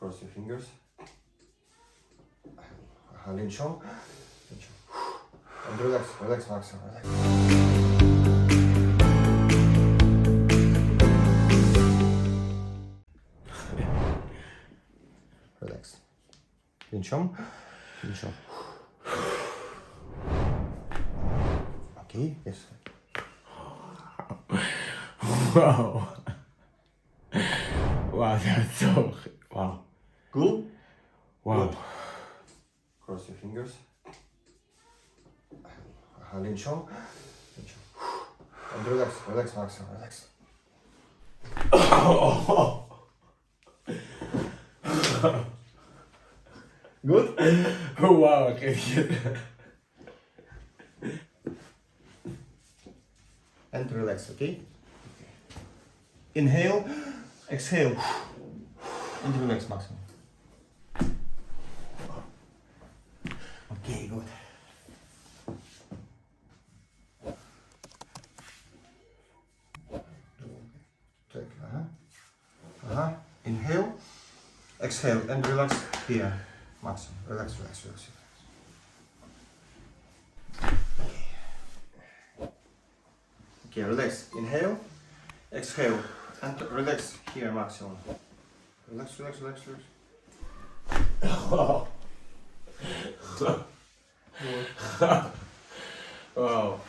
Cross your fingers. Лінчом. And relax, relax, Maxim, relax. Relax. Лінчом. Лінчом. Okay, yes. Wow. Wow, that's so. Wow. Cool? Wow. Good. Cross your fingers. Лінчом. Лінчом. And relax, relax, Maxim, relax. Good? Wow, I can hear that. And relax, okay? Inhale, exhale, and relax, Maxim. Okay, good. Take, Inhale, exhale, and relax here, Maxim. Relax, relax, relax. Okay, relax. Inhale, exhale, and relax here, maximum. Relax, relax, relax, relax. Wow.